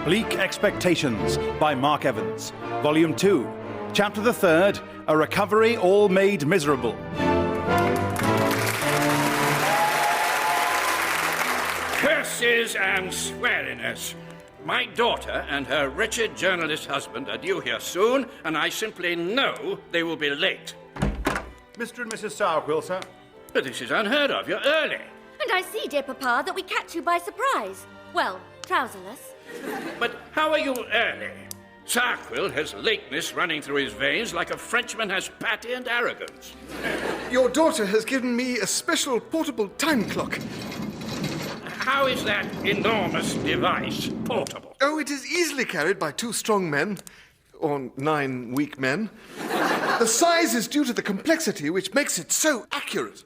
Bleak Expectations by Mark Evans. Volume 2. Chapter the 3rd, A Recovery All Made Miserable. Curses and sweariness. My daughter and her wretched journalist husband are due here soon, and I simply know they will be late. Mr. and Mrs. Sourquil, sir. But this is unheard of. You're early. And I see, dear Papa, that we catch you by surprise. Well, trouserless. But how are you early? Sourquil has lateness running through his veins like a Frenchman has pate and arrogance. Your daughter has given me a special portable time clock. How is that enormous device portable? Oh, it is easily carried by 2 strong men, or 9 weak men. The size is due to the complexity, which makes it so accurate.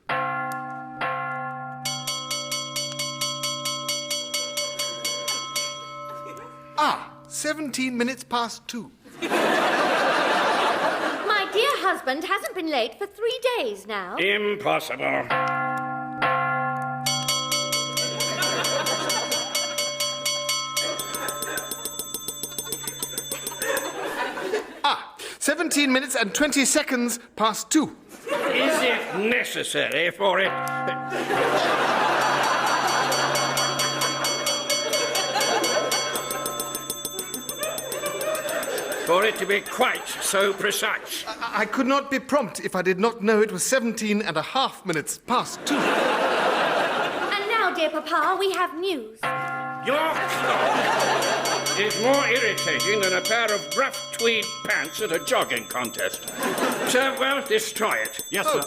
17 minutes past 2. My dear husband hasn't been late for 3 days now. Impossible. 17 minutes and 20 seconds past 2. Is it necessary for it... for it to be quite so precise? I could not be prompt if I did not know it was 17 and a half minutes past 2. And now, dear Papa, we have news. Your clock is more irritating than a pair of rough tweed pants at a jogging contest. Sourquil, destroy it. Yes, sir.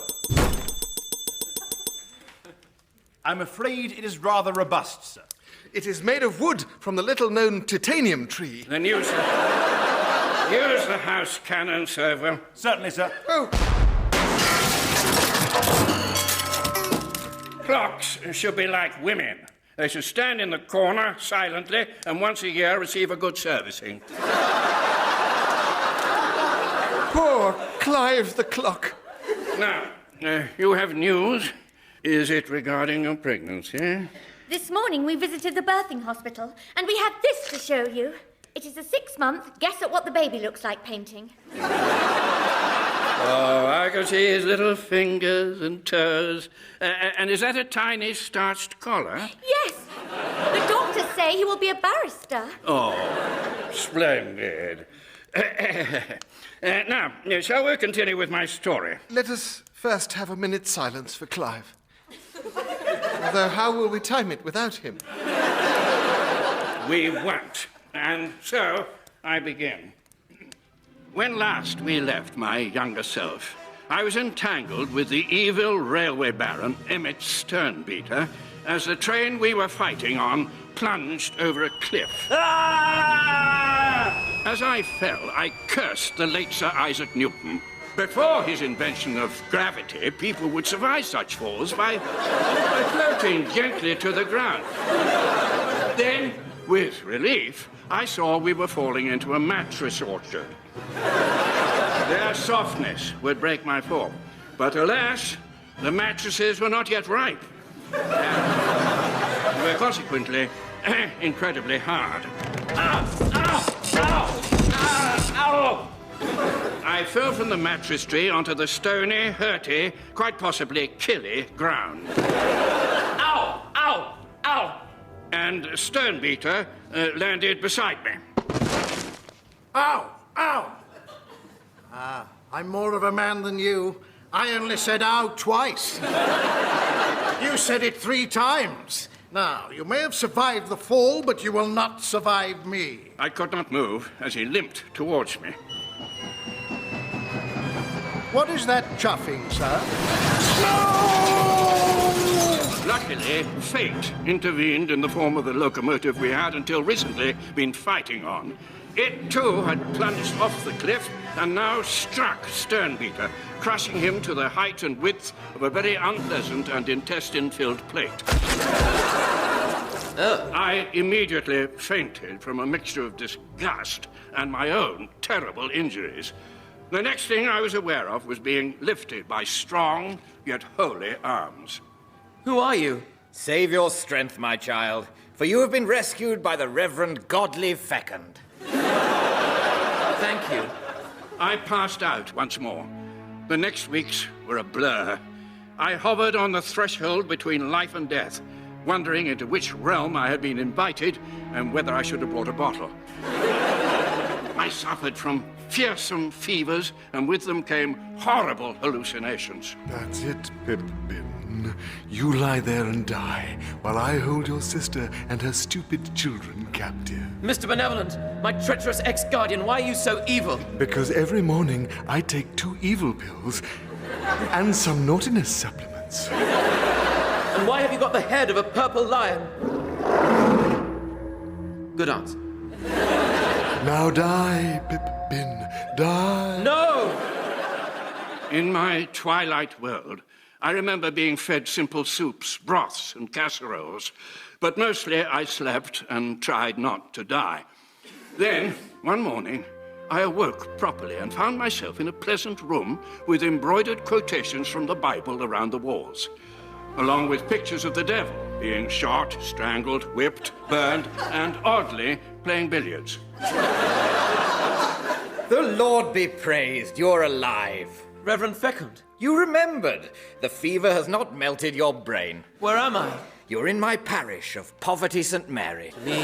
I'm afraid it is rather robust, sir. It is made of wood from the little-known titanium tree. Then use the house cannon, Sourquil. Certainly, sir. Oh! Clocks should be like women. They should stand in the corner silently and once a year receive a good servicing. Poor Clive the clock. Now, you have news. Is it regarding your pregnancy? This morning we visited the birthing hospital, and we have this to show you. It is a 6-month guess at what the baby looks like painting. Oh, I can see his little fingers and toes. And is that a tiny starched collar? Yes. The doctors say he will be a barrister. Oh, splendid. Now, shall we continue with my story? Let us first have a minute's silence for Clive. Although how will we time it without him? We won't. And so, I begin. When last we left my younger self, I was entangled with the evil railway baron, Emmett Sternbeater, as the train we were fighting on plunged over a cliff. Ah! As I fell, I cursed the late Sir Isaac Newton. Before his invention of gravity, people would survive such falls by floating gently to the ground. Then, with relief, I saw we were falling into a mattress orchard. Their softness would break my fall. But alas, the mattresses were not yet ripe. And were consequently incredibly hard. Ow! Ow! Ow! Ow! I fell from the mattress tree onto the stony, hurty, quite possibly killy ground. Ow! Ow! Ow! And Sternbeater landed beside me. Ow! Ow! I'm more of a man than you. I only said ow twice. You said it 3 times. Now, you may have survived the fall, but you will not survive me. I could not move as he limped towards me. What is that chuffing, sir? No! Luckily, fate intervened in the form of the locomotive we had until recently been fighting on. It, too, had plunged off the cliff and now struck Sternbeater, crushing him to the height and width of a very unpleasant and intestine-filled plate. I immediately fainted from a mixture of disgust and my own terrible injuries. The next thing I was aware of was being lifted by strong yet holy arms. Who are you? Save your strength, my child. for you have been rescued by the Reverend Godly Fecund. Thank you. I passed out once more. The next weeks were a blur. I hovered on the threshold between life and death, wondering into which realm I had been invited and whether I should have brought a bottle. I suffered from fearsome fevers, and with them came horrible hallucinations. That's it, Pippin. You lie there and die, while I hold your sister and her stupid children captive. Mr. Benevolent, my treacherous ex-guardian, why are you so evil? Because every morning I take 2 evil pills and some naughtiness supplements. And why have you got the head of a purple lion? Good answer. Now die, Pippin, die. No! In my twilight world, I remember being fed simple soups, broths, and casseroles, but mostly I slept and tried not to die. Then, one morning, I awoke properly and found myself in a pleasant room with embroidered quotations from the Bible around the walls, along with pictures of the devil being shot, strangled, whipped, burned, and oddly playing billiards. The Lord be praised, you're alive. Reverend Fecund, You remembered. The fever has not melted your brain. where am I? You're in my parish of Poverty St. Mary. To me,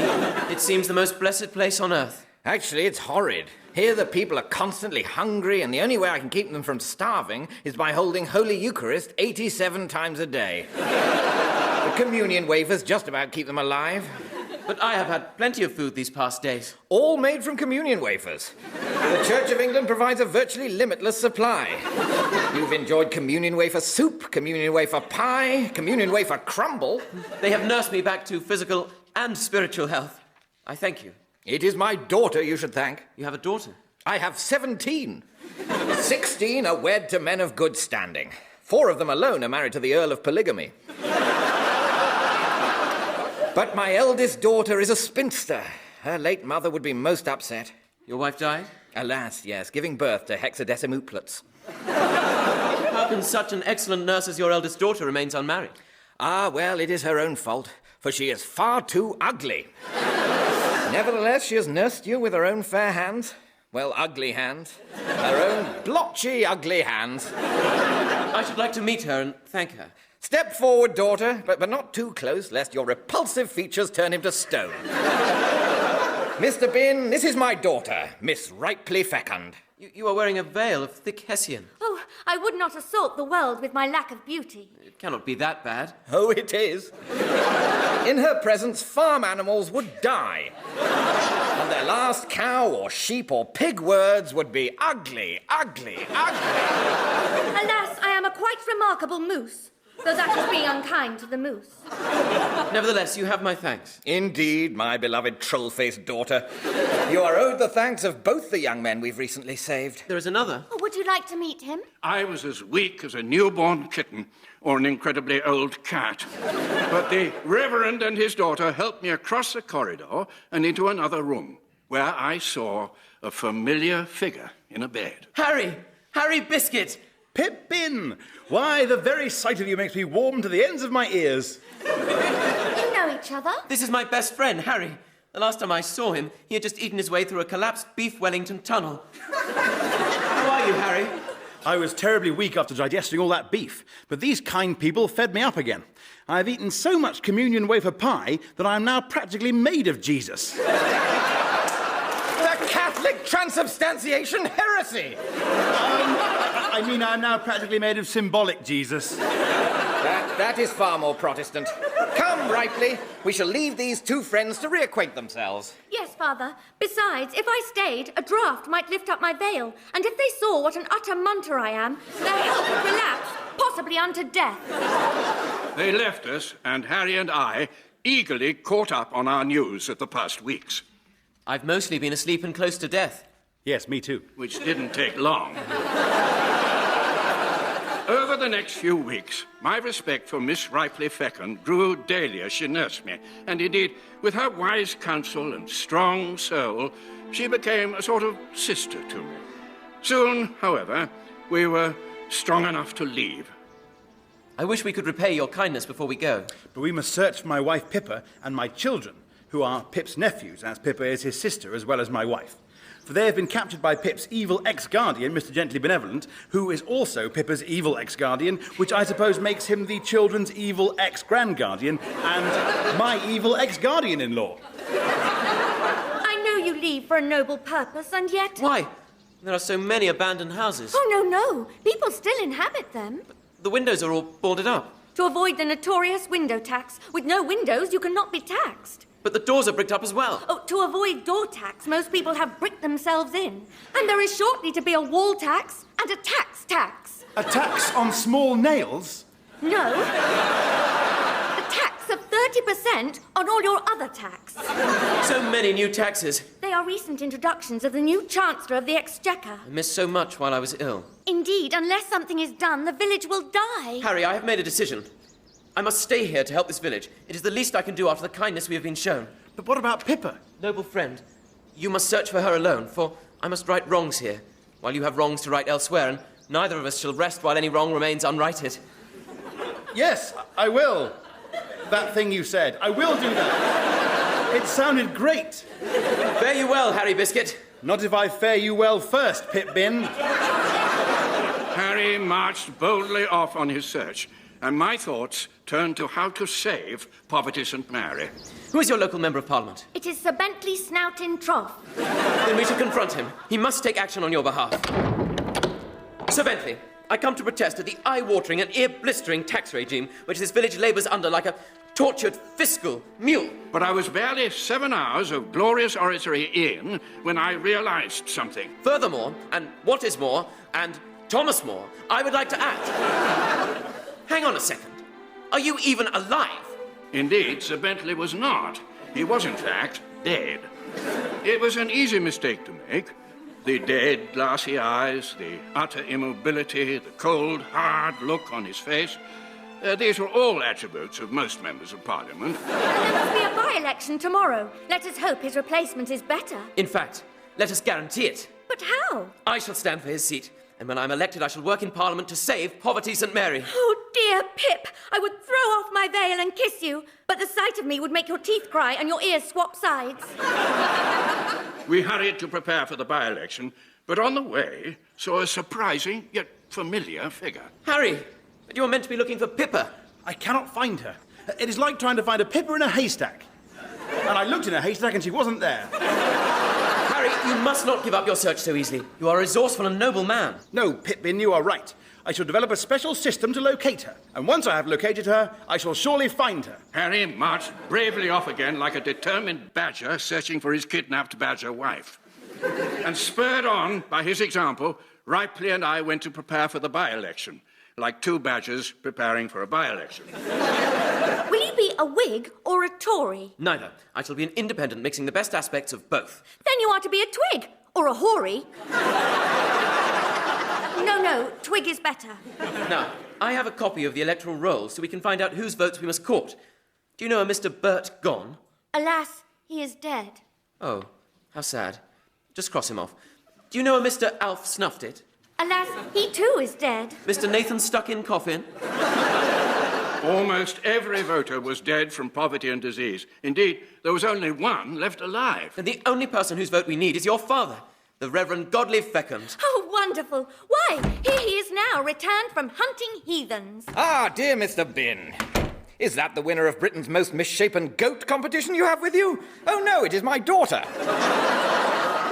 it seems the most blessed place on earth. Actually, it's horrid. Here the people are constantly hungry, and the only way I can keep them from starving is by holding Holy Eucharist 87 times a day. The communion wafers just about keep them alive. But I have had plenty of food these past days. All made from communion wafers. The Church of England provides a virtually limitless supply. You've enjoyed communion wafer soup, communion wafer pie, communion wafer crumble. They have nursed me back to physical and spiritual health. I thank you. It is my daughter you should thank. You have a daughter. I have 17. 16 are wed to men of good standing. 4 of them alone are married to the Earl of Polygamy. But my eldest daughter is a spinster. Her late mother would be most upset. Your wife died? Alas, yes, giving birth to hexadecimuplets. How can such an excellent nurse as your eldest daughter remains unmarried? Ah, well, it is her own fault, for she is far too ugly. Nevertheless, she has nursed you with her own fair hands. Well, ugly hands. Her own blotchy, ugly hands. I should like to meet her and thank her. Step forward, daughter, but not too close, lest your repulsive features turn him to stone. Mr. Bin, this is my daughter, Miss Ripley Fecund. You are wearing a veil of thick Hessian. Oh, I would not assault the world with my lack of beauty. It cannot be that bad. Oh, it is. In her presence, farm animals would die. And their last cow or sheep or pig words would be ugly, ugly, ugly. Alas, I am a quite remarkable moose, though that is being unkind to the moose. Nevertheless, you have my thanks. Indeed, my beloved troll-faced daughter. You are owed the thanks of both the young men we've recently saved. There is another. Oh, would you like to meet him? I was as weak as a newborn kitten or an incredibly old cat. But the Reverend and his daughter helped me across the corridor and into another room, where I saw a familiar figure in a bed. Harry! Harry Biscuit! Pippin! Why, the very sight of you makes me warm to the ends of my ears. You know each other? This is my best friend, Harry. The last time I saw him, he had just eaten his way through a collapsed beef Wellington tunnel. How are you, Harry? I was terribly weak after digesting all that beef, but these kind people fed me up again. I've eaten so much communion wafer pie that I am now practically made of Jesus. The Catholic transubstantiation heresy! I mean, I'm now practically made of symbolic Jesus. That is far more Protestant. Come, Ripley. We shall leave these 2 friends to reacquaint themselves. Yes, Father. Besides, if I stayed, a draught might lift up my veil, and if they saw what an utter munter I am, their health would relapse, possibly unto death. They left us, and Harry and I eagerly caught up on our news of the past weeks. I've mostly been asleep and close to death. Yes, me too. Which didn't take long. Over the next few weeks, my respect for Miss Ripley Fecund grew daily as she nursed me, and indeed, with her wise counsel and strong soul, she became a sort of sister to me. Soon, however, we were strong enough to leave. I wish we could repay your kindness before we go. But we must search for my wife Pippa and my children, who are Pip's nephews, as Pippa is his sister as well as my wife. For they have been captured by Pip's evil ex-guardian, Mr. Gently Benevolent, who is also Pippa's evil ex-guardian, which I suppose makes him the children's evil ex-grand-guardian and my evil ex-guardian-in-law. I know you leave for a noble purpose, and yet... Why? There are so many abandoned houses. Oh, no. People still inhabit them. The windows are all boarded up. To avoid the notorious window tax. With no windows, you cannot be taxed. But the doors are bricked up as well. Oh, to avoid door tax, most people have bricked themselves in. And there is shortly to be a wall tax and a tax. A tax on small nails? No. A tax of 30% on all your other tax. So many new taxes. They are recent introductions of the new Chancellor of the Exchequer. I missed so much while I was ill. Indeed, unless something is done, the village will die. Harry, I have made a decision. I must stay here to help this village. It is the least I can do after the kindness we have been shown. But what about Pippa? Noble friend, you must search for her alone, for I must right wrongs here, while you have wrongs to right elsewhere, and neither of us shall rest while any wrong remains unrighted. Yes, I will. That thing you said. I will do that. It sounded great. Fare you well, Harry Biscuit. Not if I fare you well first, Pip-Bin. Harry marched boldly off on his search, and my thoughts turned to how to save Poverty St. Mary. Who is your local Member of Parliament? It is Sir Bentley Snoutin Trough. Then we shall confront him. He must take action on your behalf. Sir Bentley, I come to protest at the eye-watering and ear-blistering tax regime which this village labours under like a tortured fiscal mule. But I was barely 7 hours of glorious oratory in when I realized something. Furthermore, and what is more, and Thomas More, I would like to add. Hang on a second. Are you even alive? Indeed, Sir Bentley was not. He was, in fact, dead. It was an easy mistake to make. The dead, glassy eyes, the utter immobility, the cold, hard look on his face. These were all attributes of most members of Parliament. There must be a by-election tomorrow. Let us hope his replacement is better. In fact, let us guarantee it. But how? I shall stand for his seat, and when I'm elected, I shall work in Parliament to save Poverty St. Mary. Oh, dear Pip, I would throw off my veil and kiss you, but the sight of me would make your teeth cry and your ears swap sides. We hurried to prepare for the by-election, but on the way saw a surprising yet familiar figure. Harry, but you were meant to be looking for Pippa. I cannot find her. It is like trying to find a Pippa in a haystack. And I looked in a haystack and she wasn't there. Harry, you must not give up your search so easily. You are a resourceful and noble man. No, Pip-Bin, you are right. I shall develop a special system to locate her. And once I have located her, I shall surely find her. Harry marched bravely off again like a determined badger searching for his kidnapped badger wife. And spurred on by his example, Ripley and I went to prepare for the by-election, like two badgers preparing for a by-election. Will you be a Whig or a Tory? Neither. I shall be an independent, mixing the best aspects of both. Then you are to be a Twig or a Hoary. No, Twig is better. Now, I have a copy of the electoral roll so we can find out whose votes we must court. Do you know a Mr. Burt Gone? Alas, he is dead. Oh, how sad. Just cross him off. Do you know a Mr. Alf Snuffed It? Alas, he too is dead. Mr. Nathan Stuck in Coffin? Almost every voter was dead from poverty and disease. Indeed, there was only one left alive. And the only person whose vote we need is your father, the Reverend Fecund. Oh, wonderful. Why, here he is now, returned from hunting heathens. Ah, dear Mr. Bin. Is that the winner of Britain's most misshapen goat competition you have with you? Oh, no, it is my daughter.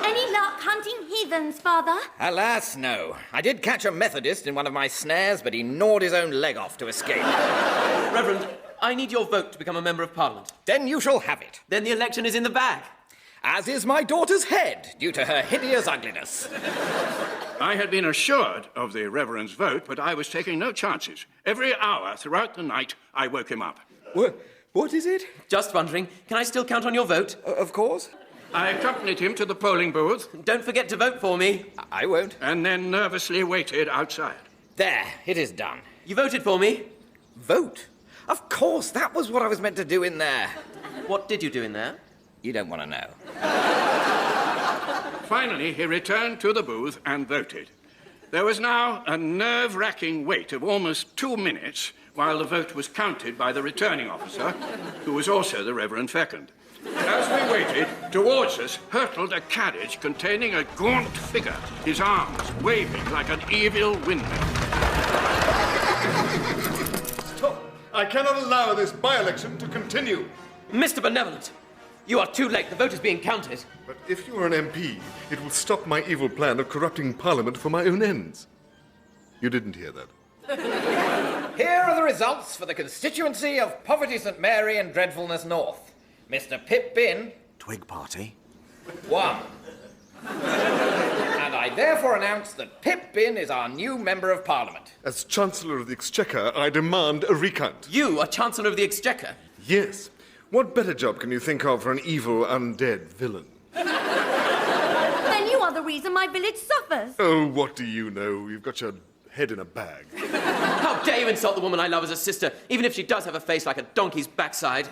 Any luck hunting heathens, Father? Alas, no. I did catch a Methodist in one of my snares, but he gnawed his own leg off to escape. Reverend, I need your vote to become a Member of Parliament. Then you shall have it. Then the election is in the bag. As is my daughter's head, due to her hideous ugliness. I had been assured of the Reverend's vote, but I was taking no chances. Every hour throughout the night, I woke him up. What is it? Just wondering, can I still count on your vote? Of course. I accompanied him to the polling booth. Don't forget to vote for me. I won't. And then nervously waited outside. There, it is done. You voted for me? Vote? Of course, that was what I was meant to do in there. What did you do in there? You don't want to know. Finally, he returned to the booth and voted. There was now a nerve-wracking wait of almost 2 minutes while the vote was counted by the returning officer, who was also the Reverend Fecund. As we waited, towards us hurtled a carriage containing a gaunt figure, his arms waving like an evil windmill. Stop! I cannot allow this by-election to continue. Mr. Benevolent, you are too late. The vote is being counted. But if you are an MP, it will stop my evil plan of corrupting Parliament for my own ends. You didn't hear that. Here are the results for the constituency of Poverty St Mary and Dreadfulness North. Mr. Pip Bin, Twig Party. 1. And I therefore announce that Pip Bin is our new Member of Parliament. As Chancellor of the Exchequer, I demand a recount. You are Chancellor of the Exchequer. Yes. What better job can you think of for an evil, undead villain? Then you are the reason my village suffers. Oh, what do you know? You've got your head in a bag. How dare you insult the woman I love as a sister, even if she does have a face like a donkey's backside.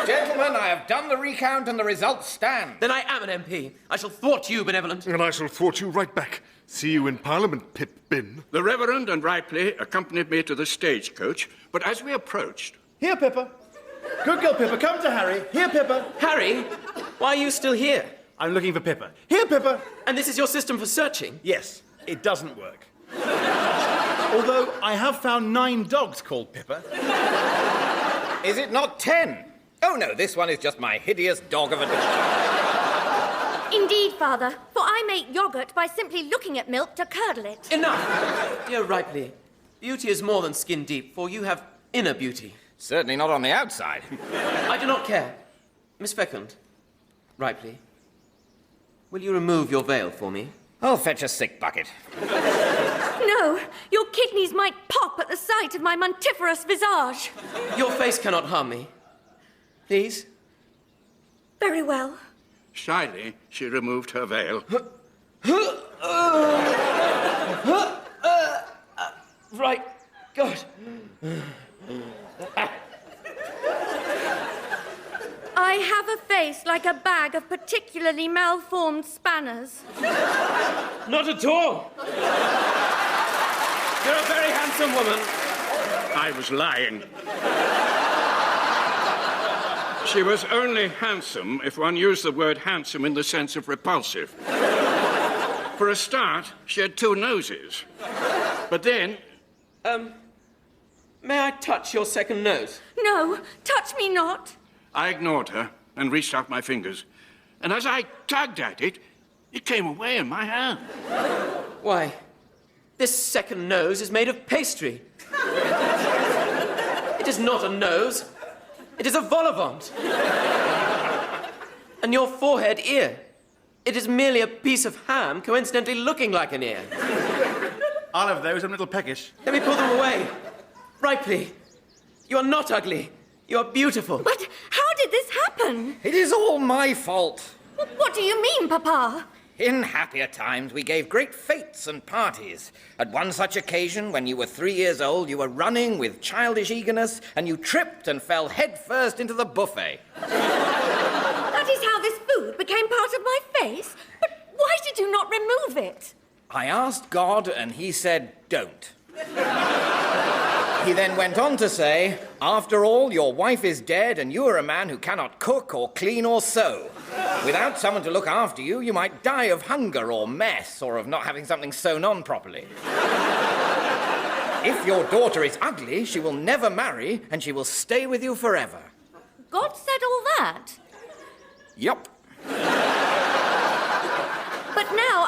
Gentlemen, I have done the recount and the results stand. Then I am an MP. I shall thwart you, Benevolent. And I shall thwart you right back. See you in Parliament, Pip Bin. The Reverend and Ripley accompanied me to the stagecoach, but as we approached... Here, Pippa. Good girl, Pippa. Come to Harry. Here, Pippa. Harry, why are you still here? I'm looking for Pippa. Here, Pippa. And this is your system for searching? Yes, it doesn't work. Although I have found 9 dogs called Pippa. Is it not 10? Oh, no, this one is just my hideous dog of a dog. Indeed, Father, for I make yoghurt by simply looking at milk to curdle it. Enough! Dear Ripley, beauty is more than skin deep, for you have inner beauty. Certainly not on the outside. I do not care. Miss Fecund, Ripley, will you remove your veil for me? I'll fetch a sick bucket. No, your kidneys might pop at the sight of my muntiferous visage. Your face cannot harm me. Please? Very well. Shyly, she removed her veil. Right. God. I have a face like a bag of particularly malformed spanners. Not at all. You're a very handsome woman. I was lying. She was only handsome if one used the word handsome in the sense of repulsive. For a start, she had 2 noses. But then... May I touch your second nose? No, touch me not. I ignored her and reached out my fingers. And as I tugged at it, it came away in my hand. Why, this second nose is made of pastry. It is not a nose. It is a vol au vent. And your forehead ear. It is merely a piece of ham coincidentally looking like an ear. I'll have those. I'm a little peckish. Let me pull them away. Ripley, you are not ugly. You are beautiful. But how did this happen? It is all my fault. What do you mean, Papa? In happier times, we gave great fetes and parties. At one such occasion, when you were 3 years old, you were running with childish eagerness, and you tripped and fell headfirst into the buffet. That is how this food became part of my face? But why did you not remove it? I asked God, and he said, don't. He then went on to say, after all, your wife is dead, and you are a man who cannot cook or clean or sew. Without someone to look after you, you might die of hunger or mess, or of not having something sewn on properly. If your daughter is ugly, she will never marry, and she will stay with you forever. God said all that? Yup. But now,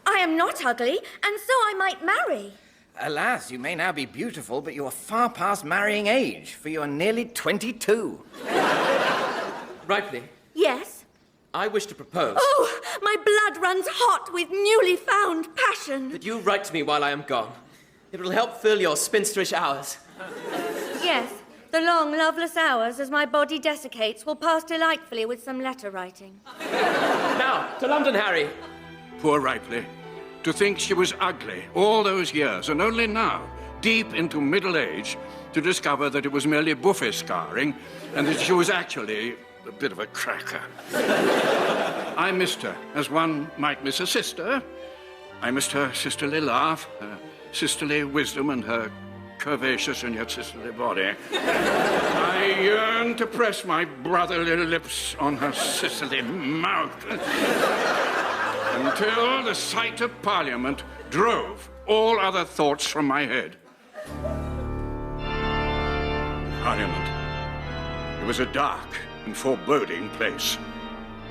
I am not ugly, and so I might marry. Alas, you may now be beautiful, but you are far past marrying age, for you are nearly 22. Ripley, Yes? I wish to propose Oh, my blood runs hot with newly found passion. that you write to me while I am gone. It will help fill your spinsterish hours. Yes, the long, loveless hours as my body desiccates will pass delightfully with some letter writing. Now, to London, Harry. Poor Ripley. To think she was ugly all those years, and only now, deep into middle age, to discover that it was merely buffet scarring, and that she was actually a bit of a cracker. I missed her, as one might miss a sister. I missed her sisterly laugh, her sisterly wisdom, and her curvaceous and yet sisterly body. I yearned to press my brotherly lips on her sisterly mouth until the sight of Parliament drove all other thoughts from my head. Parliament. It was a dark and foreboding place.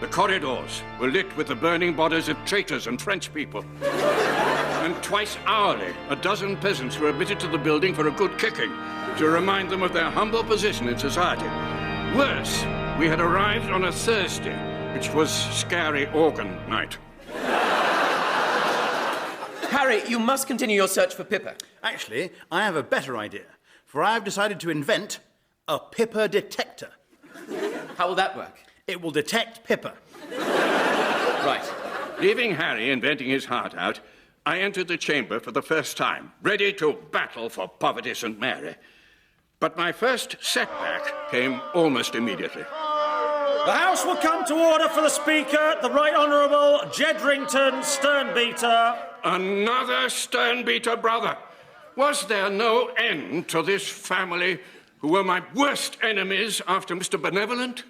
The corridors were lit with the burning bodies of traitors and French people. And twice hourly, a dozen peasants were admitted to the building for a good kicking to remind them of their humble position in society. Worse, we had arrived on a Thursday, which was scary organ night. Harry, you must continue your search for Pippa. Actually, I have a better idea, for I have decided to invent a Pippa detector. How will that work? It will detect Pippa. Right. Leaving Harry inventing his heart out, I entered the chamber for the first time, ready to battle for poverty St. Mary. But my first setback came almost immediately. The House will come to order for the Speaker, the Right Honourable Jedrington Sternbeater. Another Sternbeater brother. Was there no end to this family who were my worst enemies after Mr. Benevolent?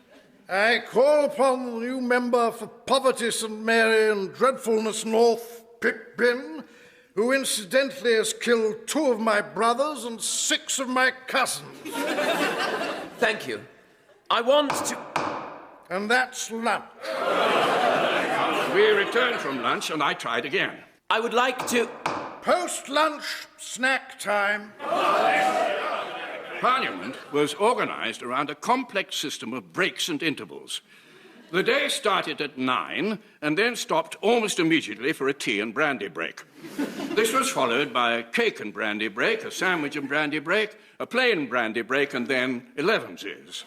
I call upon the new member for Poverty St. Mary and Dreadfulness North, Pippa, who incidentally has killed 2 of my brothers and 6 of my cousins. Thank you. I want to... And that's lunch. We returned from lunch and I tried again. I would like to... Post-lunch snack time. Parliament was organised around a complex system of breaks and intervals. The day started at 9 and then stopped almost immediately for a tea and brandy break. This was followed by a cake and brandy break, a sandwich and brandy break, a plain brandy break, and then 11s.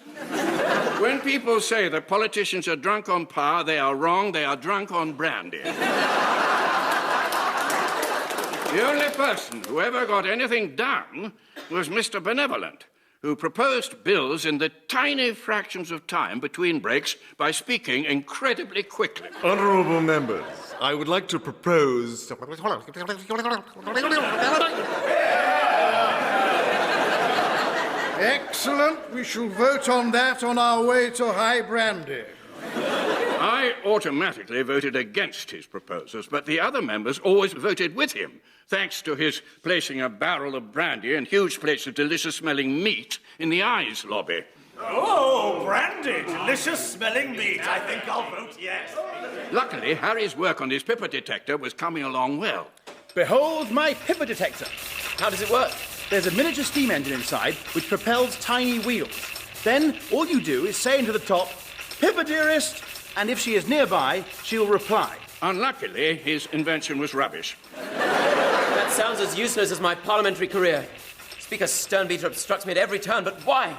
When people say that politicians are drunk on power, they are wrong. They are drunk on brandy. The only person who ever got anything done was Mr. Benevolent, who proposed bills in the tiny fractions of time between breaks by speaking incredibly quickly. Honourable members, I would like to propose... Excellent. We shall vote on that on our way to High Brandy. I automatically voted against his proposals, but the other members always voted with him, thanks to his placing a barrel of brandy and huge plates of delicious-smelling meat in the Eyes lobby. Oh, brandy, delicious-smelling meat. I think I'll vote yes. Luckily, Harry's work on his Pippa detector was coming along well. Behold my Pippa detector. How does it work? There's a miniature steam engine inside which propels tiny wheels. Then all you do is say into the top, "Pippa, dearest," and if she is nearby, she'll reply. Unluckily, his invention was rubbish. That sounds as useless as my parliamentary career. Speaker Sternbeater obstructs me at every turn, but why?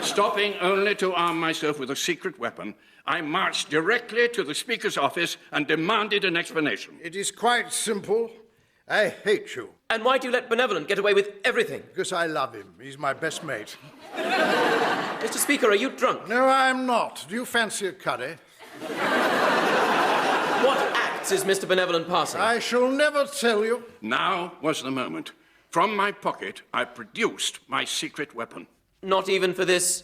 Stopping only to arm myself with a secret weapon, I marched directly to the Speaker's office and demanded an explanation. It is quite simple. I hate you. And why do you let Benevolent get away with everything? Because I love him. He's my best mate. Mr. Speaker, are you drunk? No, I'm not. Do you fancy a curry? What acts is Mr. Benevolent passing? I shall never tell you. Now was the moment. From my pocket, I produced my secret weapon. Not even for this...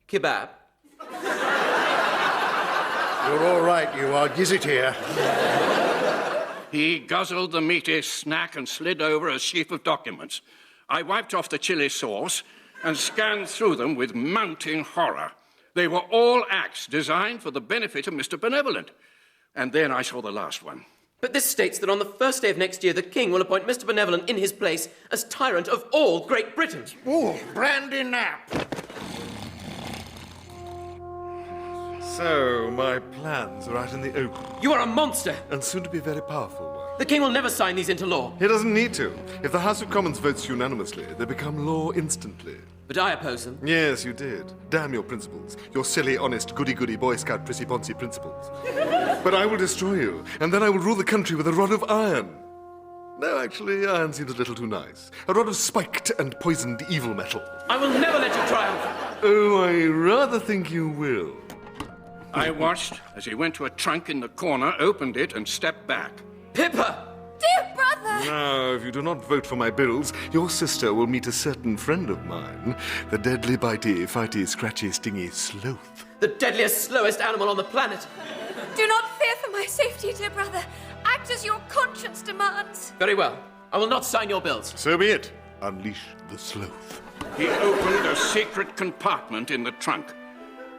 kebab? You're all right, you are. Giz it here. He guzzled the meaty snack and slid over a sheaf of documents. I wiped off the chili sauce and scanned through them with mounting horror. They were all acts designed for the benefit of Mr. Benevolent. And then I saw the last one. But this states that on the first day of next year, the King will appoint Mr. Benevolent in his place as tyrant of all Great Britain. Ooh, brandy nap. So, my plans are out in the open, You are a monster. and soon to be a very powerful one. The King will never sign these into law. He doesn't need to. If the House of Commons votes unanimously, they become law instantly. But I oppose them. Yes, you did. Damn your principles. Your silly, honest, goody-goody Boy Scout prissy-poncy principles. But I will destroy you, and then I will rule the country with a rod of iron. No, actually, iron seems a little too nice. A rod of spiked and poisoned evil metal. I will never let you triumph. Oh, I rather think you will. I watched as he went to a trunk in the corner, opened it, and stepped back. Pippa! Dear brother! brother! Now, if you do not vote for my bills, your sister will meet a certain friend of mine, the deadly, bitey, fighty, scratchy, stingy sloth. The deadliest, slowest animal on the planet. Do not fear for my safety, dear brother. Act as your conscience demands. Very well. I will not sign your bills. So be it. Unleash the sloth. He opened a secret compartment in the trunk,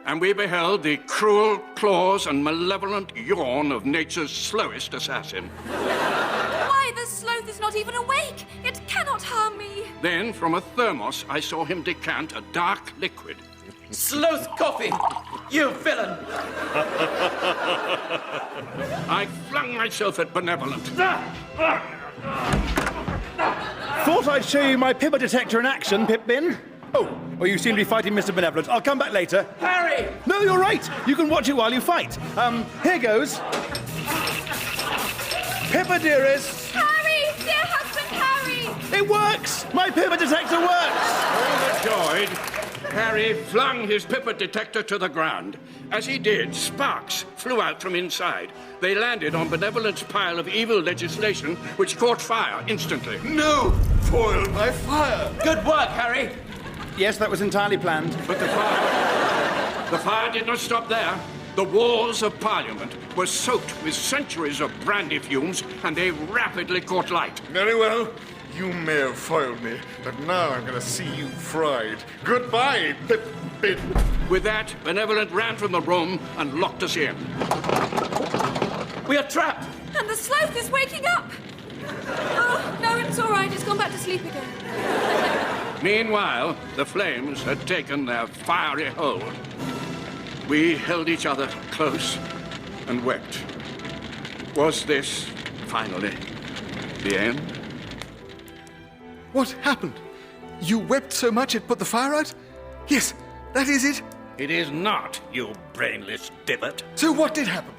and we beheld the cruel claws and malevolent yawn of nature's slowest assassin. Why, the sloth is not even awake. It cannot harm me. Then, from a thermos, I saw him decant a dark liquid. Sloth coffee! You villain! I flung myself at Benevolent. Thought I'd show you my Pippa detector in action, Pip-Bin. Oh, well, you seem to be fighting Mr. Benevolent. I'll come back later. Harry! No, you're right. You can watch it while you fight. Here goes. Pippa, dearest. Harry! Dear husband Harry! It works! My Pippa detector works! Overjoyed, Harry flung his Pippa detector to the ground. As he did, sparks flew out from inside. They landed on Benevolent's pile of evil legislation, which caught fire instantly. No! Foiled by fire! Good work, Harry! Yes, that was entirely planned. But the fire did not stop there. The walls of Parliament were soaked with centuries of brandy fumes, and they rapidly caught light. Very well. You may have foiled me, but now I'm going to see you fried. Goodbye, Pip-Bin. With that, Benevolent ran from the room and locked us in. We are trapped! And the sloth is waking up! Oh, no, it's all right. It's gone back to sleep again. Meanwhile, the flames had taken their fiery hold. We held each other close and wept. Was this, finally, the end? What happened? You wept so much it put the fire out? Yes, that is it. It is not, you brainless divot. So what did happen?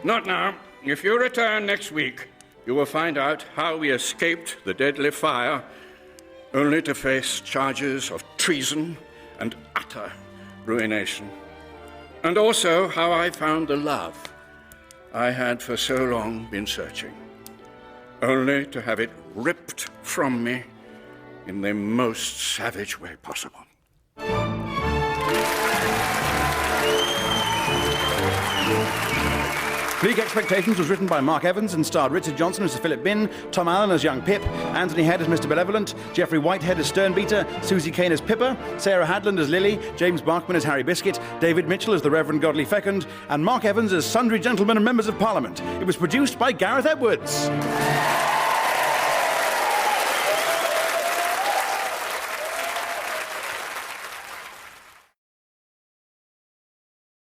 Not now. If you return next week, you will find out how we escaped the deadly fire, only to face charges of treason and utter ruination. And also how I found the love I had for so long been searching, only to have it ripped from me in the most savage way possible. Bleak Expectations was written by Mark Evans and starred Richard Johnson as Sir Philip Bin, Tom Allen as young Pip, Anthony Head as Mr. Benevolent, Geoffrey Whitehead as Sternbeater, Susie Kane as Pippa, Sarah Hadland as Lily, James Barkman as Harry Biscuit, David Mitchell as the Reverend Fecund, and Mark Evans as sundry gentlemen and members of Parliament. It was produced by Gareth Edwards.